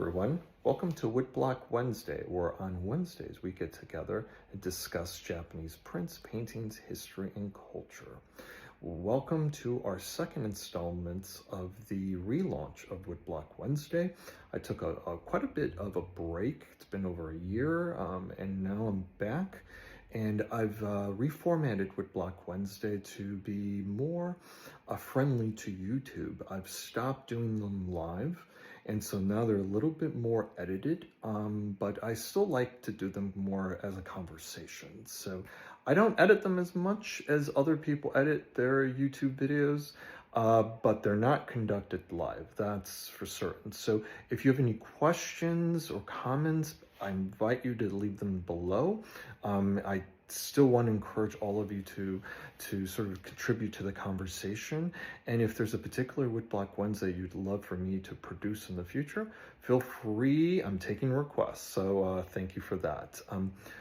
everyone. Welcome to Woodblock Wednesday, where on Wednesdays we get together and discuss Japanese prints, paintings, history, and culture. Welcome to our second installment of the relaunch of Woodblock Wednesday. I took quite a bit of a break. It's been over a year, and now I'm back. And I've reformatted Woodblock Wednesday to be more friendly to YouTube. I've stopped doing them live, and so now they're a little bit more edited, but I still like to do them more as a conversation. So I don't edit them as much as other people edit their YouTube videos, but they're not conducted live, that's for certain. So if you have any questions or comments, I invite you to leave them below. I still want to encourage all of you to sort of contribute to the conversation. And if there's a particular Woodblock Wednesday you'd love for me to produce in the future, feel free. I'm taking requests, so thank you for that.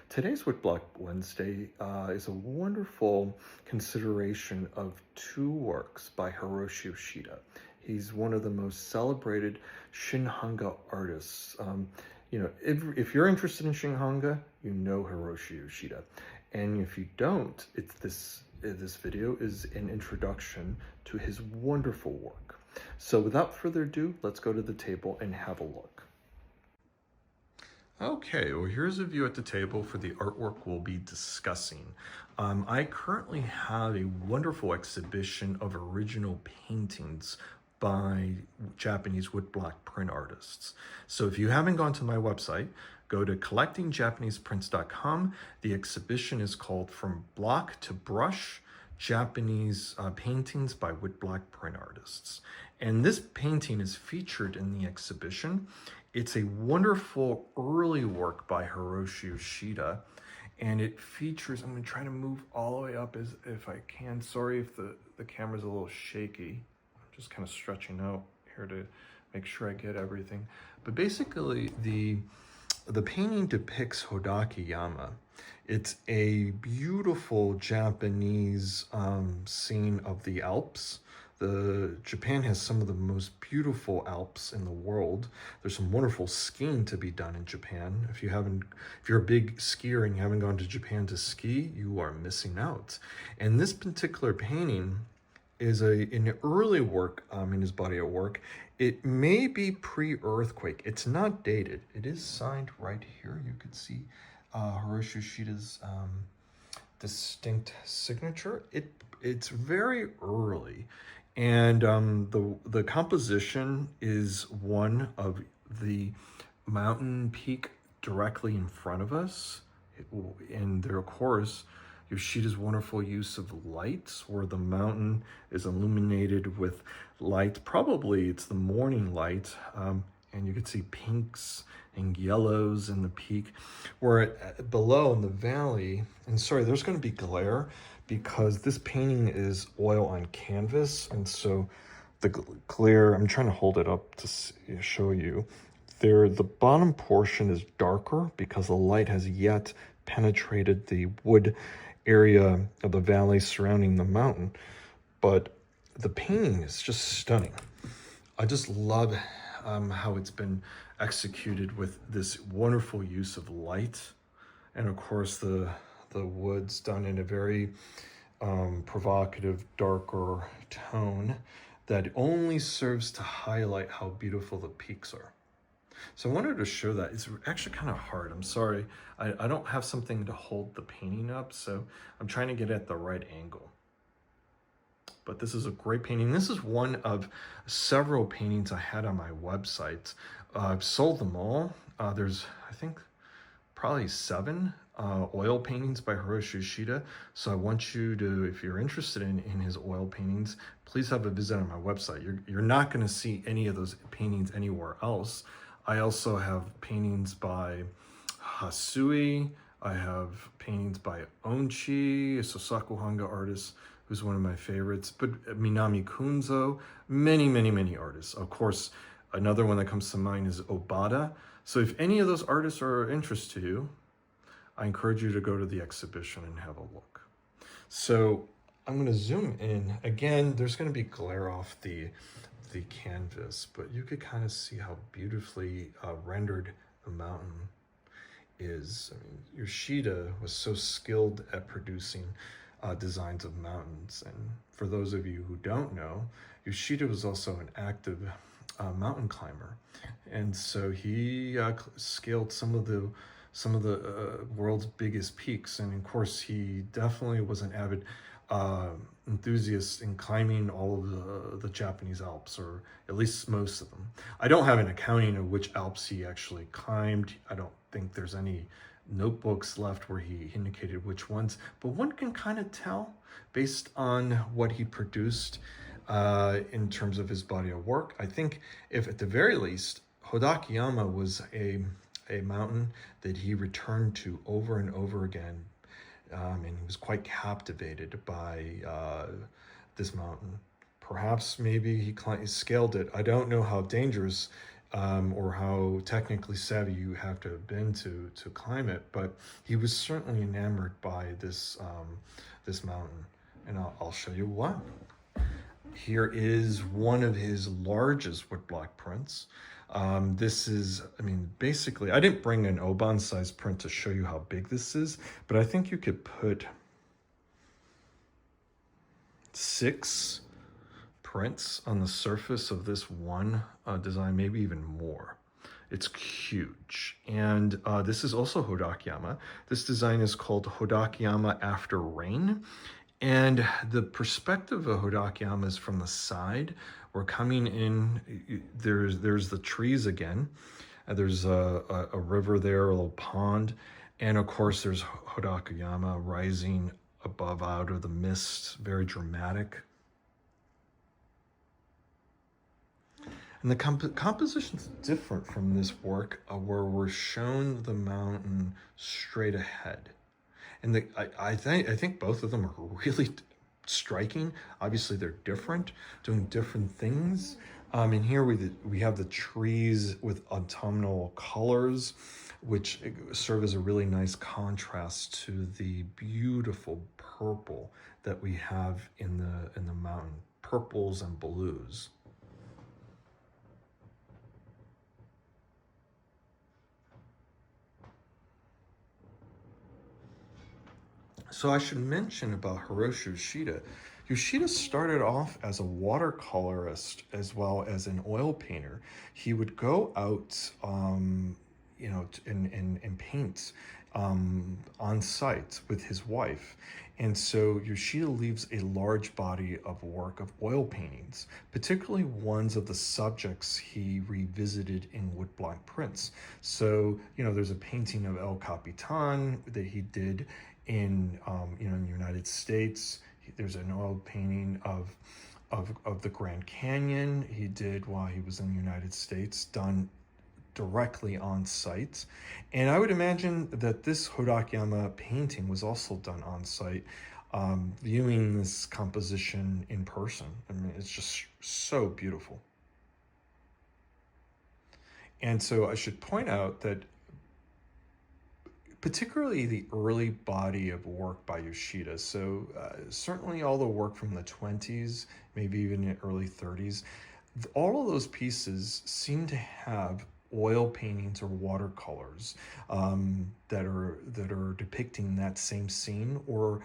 Today's Woodblock Wednesday is a wonderful consideration of two works by Hiroshi Yoshida. He's one of the most celebrated Shinhanga artists. If you're interested in Shinhanga, you know Hiroshi Yoshida. And if you don't, this video is an introduction to his wonderful work. So without further ado, let's go to the table and have a look. Okay, well, here's a view at the table for the artwork we'll be discussing. I currently have a wonderful exhibition of original paintings by Japanese woodblock print artists. So if you haven't gone to my website, go to collectingjapaneseprints.com. The exhibition is called From Block to Brush, Japanese Paintings by Woodblock Print Artists. And this painting is featured in the exhibition. It's a wonderful early work by Hiroshi Yoshida, and it features, I'm gonna try to move all the way up as if I can. Sorry if the camera's a little shaky. Just kind of stretching out here to make sure I get everything. But basically, the painting depicts Hodakayama. It's a beautiful Japanese scene of the Alps. Japan has some of the most beautiful Alps in the world. There's some wonderful skiing to be done in Japan. If you're a big skier and you haven't gone to Japan to ski, you are missing out. And this particular painting is an early work in his body of work. It may be pre-earthquake. It's not dated. It is signed right here. You can see Hiroshi Yoshida's distinct signature. It's very early, and the composition is one of the mountain peak directly in front of us, and there, of course, Yoshida's wonderful use of lights, where the mountain is illuminated with light. Probably it's the morning light, and you can see pinks and yellows in the peak. Where below in the valley, and sorry, there's going to be glare because this painting is oil on canvas, and so the glare, I'm trying to hold it up to show you. The bottom portion is darker because the light has yet penetrated the wood area of the valley surrounding the mountain, but the painting is just stunning. I just love how it's been executed with this wonderful use of light, and of course the wood's done in a very provocative, darker tone that only serves to highlight how beautiful the peaks are. So I wanted to show that. It's actually kind of hard. I'm sorry. I don't have something to hold the painting up, so I'm trying to get at the right angle. But this is a great painting. This is one of several paintings I had on my website. I've sold them all. There's, I think, probably 7 oil paintings by Hiroshi Yoshida. So I want you to, if you're interested in his oil paintings, please have a visit on my website. You're not going to see any of those paintings anywhere else. I also have paintings by Hasui. I have paintings by Onchi, a Sosakuhanga artist who's one of my favorites, but Minami Kunzo, many artists. Of course, another one that comes to mind is Obata. So if any of those artists are of interest to you, I encourage you to go to the exhibition and have a look. So I'm going to zoom in. Again, there's going to be glare off the the canvas, but you could kind of see how beautifully rendered the mountain is. I mean, Yoshida was so skilled at producing designs of mountains. And for those of you who don't know, Yoshida was also an active mountain climber, and so he scaled some of the world's biggest peaks. And of course, he definitely was an avid enthusiast in climbing all of the Japanese Alps, or at least most of them. I don't have an accounting of which Alps he actually climbed. I don't think there's any notebooks left where he indicated which ones, but one can kind of tell based on what he produced in terms of his body of work. I think, if at the very least, Hodakayama was a mountain that he returned to over and over again, and he was quite captivated by this mountain. Perhaps maybe he scaled it. I don't know how dangerous or how technically savvy you have to have been to climb it, but he was certainly enamored by this this mountain, and I'll show you why. Here is one of his largest woodblock prints. This is, I mean, basically, I didn't bring an Oban size print to show you how big this is, but I think you could put 6 prints on the surface of this one design, maybe even more. It's huge. And this is also Hodakayama. This design is called Hodakayama After Rain. And the perspective of Hodakayama is from the side. We're coming in, there's the trees again. There's a river there, a little pond. And of course, there's Hodakayama rising above out of the mist, very dramatic. And the composition's different from this work where we're shown the mountain straight ahead. And I think both of them are really striking. Obviously, they're different, doing different things. And here we have the trees with autumnal colors, which serve as a really nice contrast to the beautiful purple that we have in the mountain, purples and blues. So I should mention about Hiroshi Yoshida. Yoshida started off as a watercolorist as well as an oil painter. He would go out, and paint on site with his wife. And so Yoshida leaves a large body of work of oil paintings, particularly ones of the subjects he revisited in woodblock prints. So, there's a painting of El Capitan that he did in the United States. There's an oil painting of the Grand Canyon he did while he was in the United States, done directly on site. And I would imagine that this Hodakayama painting was also done on site, viewing this composition in person. I mean, it's just so beautiful. And so I should point out that particularly the early body of work by Yoshida. So certainly all the work from the 20s, maybe even the early 30s, all of those pieces seem to have oil paintings or watercolors that are depicting that same scene or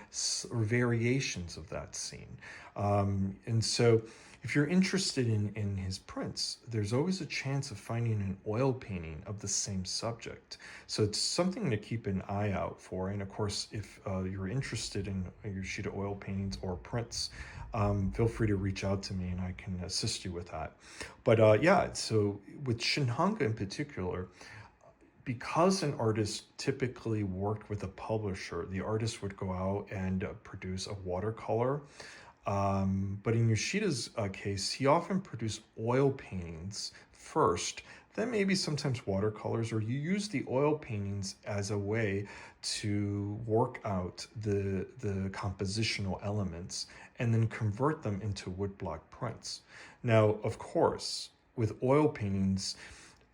variations of that scene. And so if you're interested in his prints, there's always a chance of finding an oil painting of the same subject. So it's something to keep an eye out for. And of course, if you're interested in Yoshida oil paintings or prints, feel free to reach out to me and I can assist you with that. But so with Shinhanga in particular, because an artist typically worked with a publisher, the artist would go out and produce a watercolor. But in Yoshida's case, he often produced oil paintings first, then maybe sometimes watercolors, or you use the oil paintings as a way to work out the compositional elements and then convert them into woodblock prints. Now, of course, with oil paintings,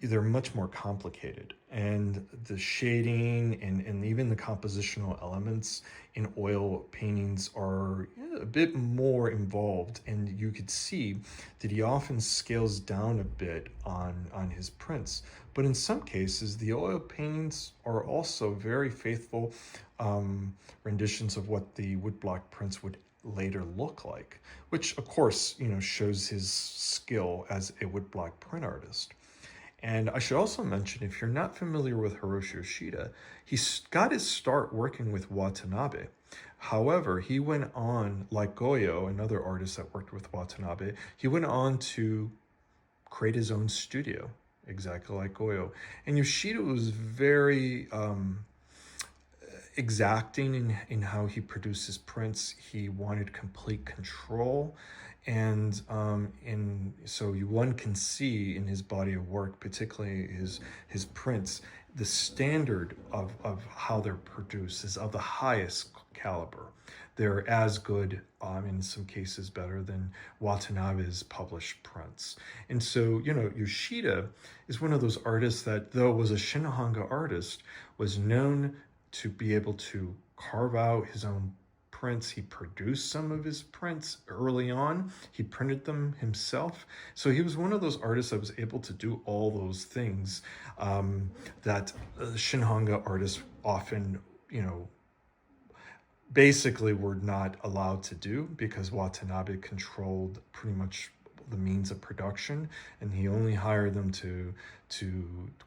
they're much more complicated, and the shading and even the compositional elements in oil paintings are a bit more involved, and you could see that he often scales down a bit on his prints. But in some cases, the oil paintings are also very faithful renditions of what the woodblock prints would later look like, which of course, shows his skill as a woodblock print artist. And I should also mention, if you're not familiar with Hiroshi Yoshida, he got his start working with Watanabe. However, he went on, like Goyo, another artist that worked with Watanabe, he went on to create his own studio, exactly like Goyo. And Yoshida was very exacting in how he produced his prints. He wanted complete control, and so one can see in his body of work, particularly his prints, the standard of how they're produced is of the highest caliber. They're as good, in some cases better, than Watanabe's published prints. And so, Yoshida is one of those artists that, though was a Shinohanga artist, was known to be able to carve out his own prints. He produced some of his prints early on. He printed them himself. So he was one of those artists that was able to do all those things that Shinohanga artists often, basically were not allowed to do, because Watanabe controlled pretty much the means of production, and he only hired them to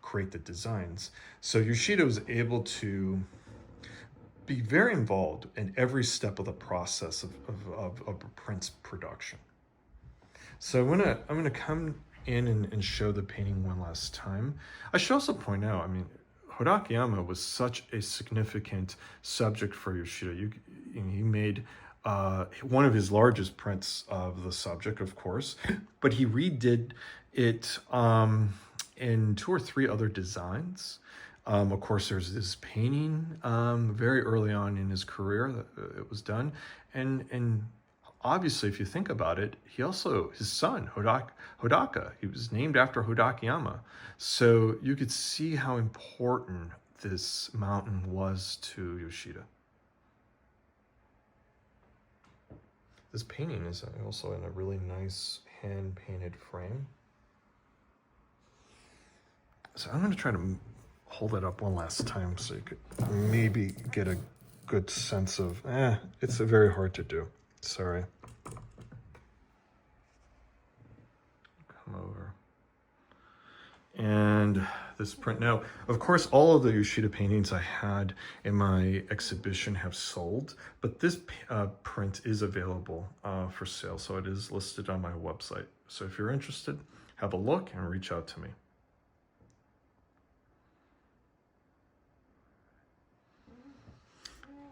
create the designs. So Yoshida was able to be very involved in every step of the process of a print's production. So I'm gonna come in and show the painting one last time. I should also point out, Hodakayama was such a significant subject for Yoshida. He made one of his largest prints of the subject, of course, but he redid it in 2 or 3 other designs. Of course, there's this painting very early on in his career that it was done, and obviously, if you think about it, his son Hodaka, he was named after Hodakayama, so you could see how important this mountain was to Yoshida. This painting is also in a really nice hand-painted frame. So I'm going to try to hold it up one last time so you could maybe get a good sense of, it's very hard to do. Sorry. Come over. And this print. Now, of course, all of the Yoshida paintings I had in my exhibition have sold, but this print is available for sale, so it is listed on my website. So if you're interested, have a look and reach out to me.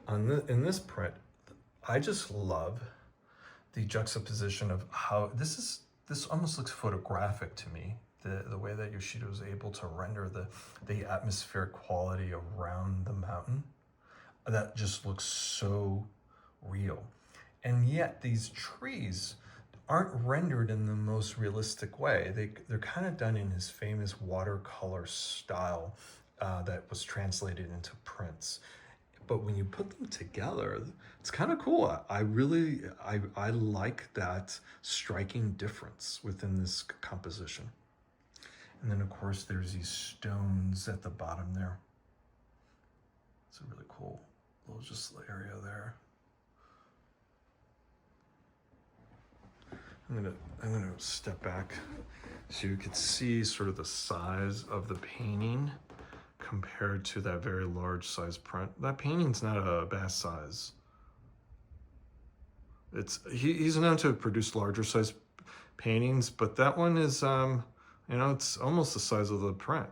In this print, I just love the juxtaposition of how this almost looks photographic to me. The way that Yoshida was able to render the atmospheric quality around the mountain, that just looks so real. And yet these trees aren't rendered in the most realistic way. They're kind of done in his famous watercolor style that was translated into prints. But when you put them together, it's kind of cool. I like that striking difference within this composition. And then of course there's these stones at the bottom there. It's a really cool little just area there. I'm gonna step back so you could see sort of the size of the painting compared to that very large size print. That painting's not a bad size. He's known to produce larger size paintings, but that one is it's almost the size of the print.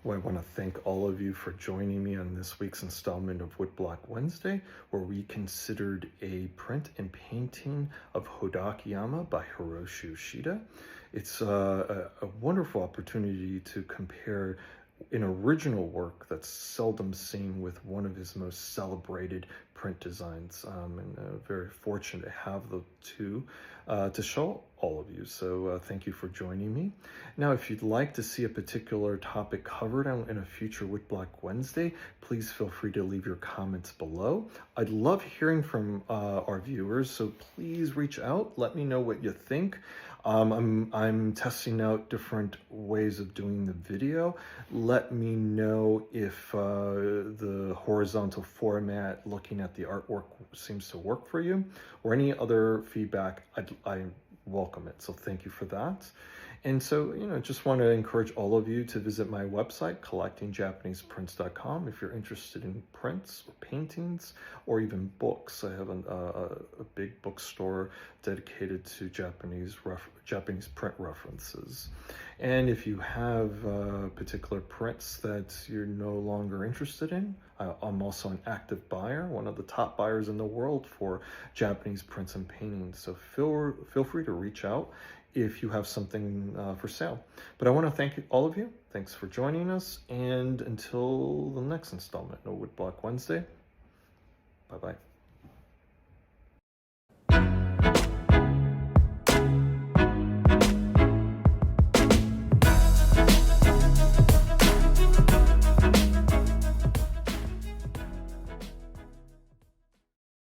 Well, I want to thank all of you for joining me on this week's installment of Woodblock Wednesday, where we considered a print and painting of Hodakayama by Hiroshi Yoshida. It's a wonderful opportunity to compare an original work that's seldom seen with one of his most celebrated print designs, and very fortunate to have the two to show all of you. So thank you for joining me. Now, if you'd like to see a particular topic covered in a future Woodblock Wednesday, please feel free to leave your comments below. I'd love hearing from our viewers, so please reach out. Let me know what you think. I'm testing out different ways of doing the video. Let me know if the horizontal format, looking at the artwork, seems to work for you, or any other feedback. I welcome it. So thank you for that. And so, just want to encourage all of you to visit my website, collectingjapaneseprints.com, if you're interested in prints or paintings or even books. I have a big bookstore dedicated to Japanese print references. And if you have particular prints that you're no longer interested in, I'm also an active buyer, one of the top buyers in the world for Japanese prints and paintings. So feel free to reach out if you have something for sale. But I want to thank all of you. Thanks for joining us. And until the next installment of Woodblock Wednesday, bye-bye.